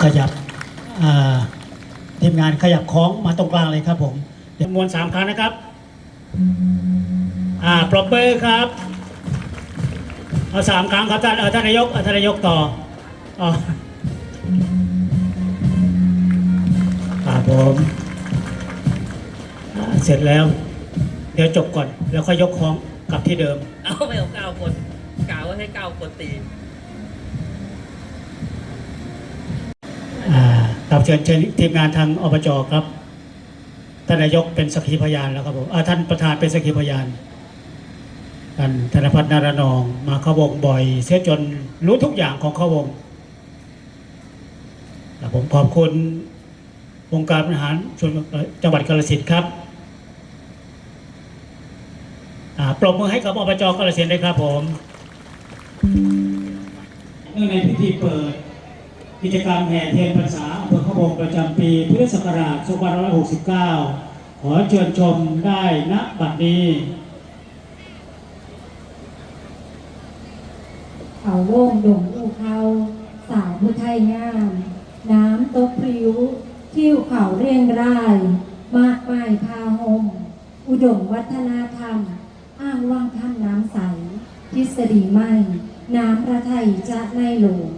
ขยับทีมงานขยับคล้องมาตรงกลางเลยครับผมมวล3 ครั้งนะครับปรบมือครับเอา3 ครั้งครับท่านนายกท่านนายกต่อครับผมเสร็จแล้วเดี๋ยวจบก่อนแล้วค่อยยกคล้องกลับที่เดิมเอาไม่เอา9 คนกล่าวว่าให้9 คนตีครับเชิญทีมงานทางอบจครับท่านนายกเป็นสักขีพยานแล้วครับผมท่านประธานเป็นสักขีพยานท่านธนพัฒน์นารนองมาเข้าวงบ่อยเสียจนรู้ทุกอย่างของเข้าวงผมขอบคุณองค์การบริหารส่วนจังหวัดกาฬสินธุ์ครับปรบมือให้กับอบจกาฬสินธุ์ด้วยครับผมเนื่องในพิธีเปิดกิจกรรมแห่เทียนพรรษาอำเภอเข้าวงประจำปีพุทธศักราช2569ขอเชิญชมได้ณบัดนี้เขาโล่งดงอูเขาสาวผู้ไทยงามน้ำตกพริ้วทิวเขาเรียงรายมากมายพาหมอุดมวัฒนธรรมอ้างว่างท่านน้ำใสทฤษฎีไม่น้ำพระไทยจะในหลวง